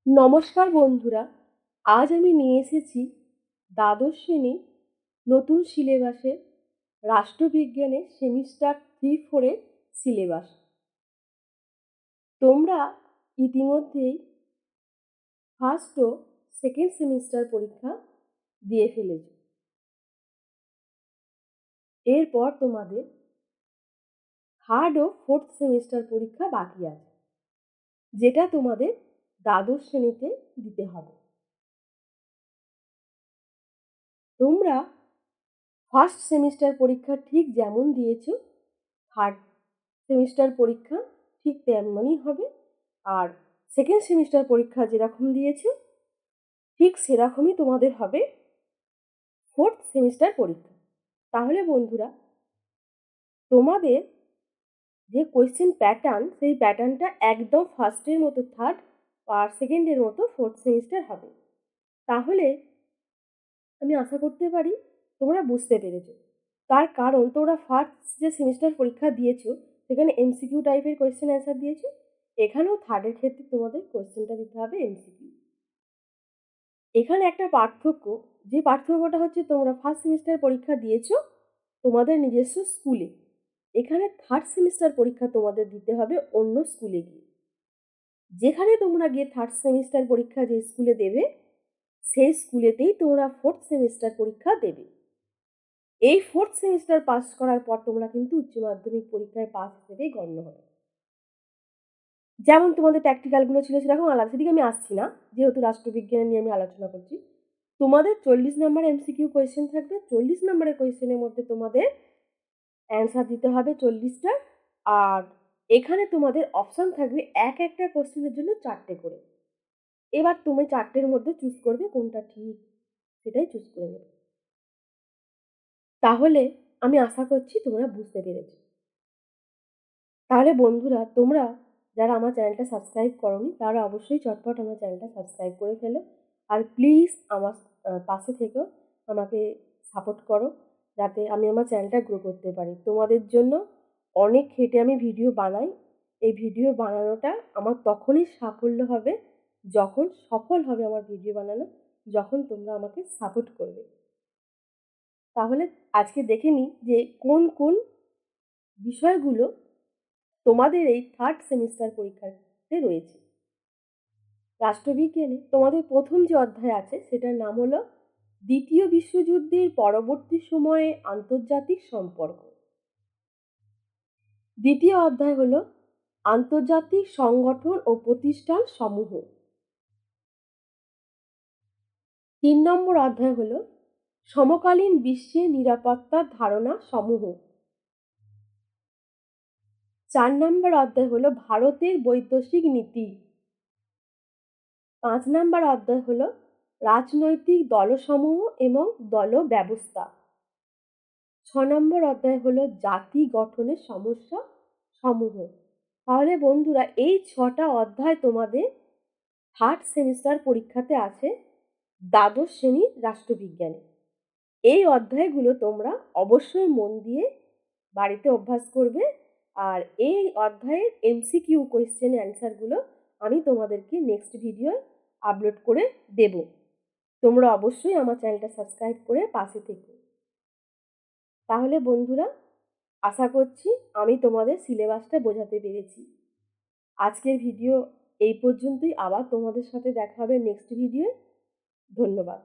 নমস্কার বন্ধুরা, আজ আমি নিয়ে এসেছি দ্বাদশ শ্রেণীর নতুন সিলেবাসের রাষ্ট্রবিজ্ঞানের সেমিস্টার 3-4-এর সিলেবাস। তোমরা ইতিমধ্যেই ফার্স্ট ও সেকেন্ড সেমিস্টার পরীক্ষা দিয়ে ফেলেছ। এরপর তোমাদের থার্ড ও ফোর্থ সেমিস্টার পরীক্ষা বাকি আছে, যেটা তোমাদের দ্বাদশ শ্রেণীতে দিতে হবে। তোমরা ফার্স্ট সেমিস্টার পরীক্ষা ঠিক যেমন দিয়েছো, থার্ড সেমিস্টার পরীক্ষা ঠিক তেমনই হবে। আর সেকেন্ড সেমিস্টার পরীক্ষা যেরকম দিয়েছো ঠিক সেরকমই তোমাদের হবে ফোর্থ সেমিস্টার পরীক্ষা। তাহলে বন্ধুরা, তোমাদের যে কোয়েশ্চেন প্যাটার্ন, সেই প্যাটার্নটা একদম ফার্স্টের মতো থার্ড আর সেকেন্ডের মতো ফোর্থ সেমিস্টার হবে। তাহলে আমি আশা করতে পারি তোমরা বুঝতে পেরেছো। তার কারণ তোমরা ফার্স্ট যে সেমিস্টার পরীক্ষা দিয়েছো সেখানে এমসিকিউ টাইপের কোয়েশ্চেন অ্যান্সার দিয়েছো, এখানেও থার্ডের ক্ষেত্রে তোমাদের কোয়েশ্চেনটা দিতে হবে এমসিকিউ। এখানে একটা পার্থক্য, যে পার্থক্যটা হচ্ছে তোমরা ফার্স্ট সেমিস্টার পরীক্ষা দিয়েছো তোমাদের নিজস্ব স্কুলে, এখানে থার্ড সেমিস্টার পরীক্ষা তোমাদের দিতে হবে অন্য স্কুলে গিয়ে। যেখানে তোমরা গিয়ে থার্ড সেমিস্টার পরীক্ষা যে স্কুলে দেবে সেই স্কুলেতেই তোমরা ফোর্থ সেমিস্টার পরীক্ষা দেবে। এই ফোর্থ সেমিস্টার পাস করার পর তোমরা কিন্তু উচ্চ মাধ্যমিক পরীক্ষায় পাস হিসেবেই গণ্য হবে। যেমন তোমাদের প্র্যাকটিক্যালগুলো ছিল সেরকম আলাদা, সেদিকে আমি আসছি না, যেহেতু রাষ্ট্রবিজ্ঞান নিয়ে আমি আলোচনা করছি। তোমাদের 40 নম্বর এমসিকিউ কোয়েশ্চেন থাকবে, 40 নম্বরের কোয়েশ্চেনের মধ্যে তোমাদের অ্যান্সার দিতে হবে 40টা। আর এখানে তোমাদের অপশান থাকবে এক একটা কোয়েশ্চেনের জন্য 4টে করে। এবার তুমি 4টের মধ্যে চুজ করবে কোনটা ঠিক, সেটাই চুজ করে নেবে। তাহলে আমি আশা করছি তোমরা বুঝতে পেরেছো। তাহলে বন্ধুরা, তোমরা যারা আমার চ্যানেলটা সাবস্ক্রাইব করোনি তারা অবশ্যই চটপট আমার চ্যানেলটা সাবস্ক্রাইব করে ফেলো। আর প্লিজ আমার পাশে থেকেও আমাকে সাপোর্ট করো, যাতে আমি আমার চ্যানেলটা গ্রো করতে পারি। তোমাদের জন্য অনেক খেটে আমি ভিডিও বানাই। এই ভিডিও বানানোটা আমার তখনই সাফল্য হবে যখন সফল হবে আমার ভিডিও বানানো, যখন তোমরা আমাকে সাপোর্ট করবে। তাহলে আজকে দেখে নিই যে কোন কোন বিষয়গুলো তোমাদের এই থার্ড সেমিস্টার পরীক্ষাতে রয়েছে। রাষ্ট্রবিজ্ঞানে তোমাদের প্রথম যে অধ্যায় আছে সেটার নাম হলো দ্বিতীয় বিশ্বযুদ্ধের পরবর্তী সময়ে আন্তর্জাতিক সম্পর্ক। দ্বিতীয় অধ্যায় হলো আন্তর্জাতিক সংগঠন ও প্রতিষ্ঠান সমূহ। 3 নম্বর অধ্যায় হলো সমকালীন বিশ্বে নিরাপত্তার ধারণা সমূহ। 4 নম্বর অধ্যায় হলো ভারতের বৈদেশিক নীতি। 5 নম্বর অধ্যায় হলো রাজনৈতিক দলসমূহ এবং দল ব্যবস্থা। 6 নম্বর অধ্যায় হলো জাতি গঠনের সমস্যা সমূহ। তাহলে বন্ধুরা, এই 6টা অধ্যায় তোমাদের থার্ড সেমিস্টার পরীক্ষাতে আছে দ্বাদশ শ্রেণীর রাষ্ট্রবিজ্ঞানে। এই অধ্যায়গুলো তোমরা অবশ্যই মন দিয়ে বাড়িতে অভ্যাস করবে। আর এই অধ্যায়ের এমসিকিউ কোয়েশ্চেন অ্যান্সারগুলো আমি তোমাদেরকে নেক্সট ভিডিও আপলোড করে দেব। তোমরা অবশ্যই আমার চ্যানেলটা সাবস্ক্রাইব করে পাশে থেকো। তাহলে বন্ধুরা, আশা করছি আমি তোমাদের সিলেবাসটা বোঝাতে পেরেছি। আজকের ভিডিও এই পর্যন্তই। আবার তোমাদের সাথে দেখা হবে নেক্সট ভিডিওয়ে। ধন্যবাদ।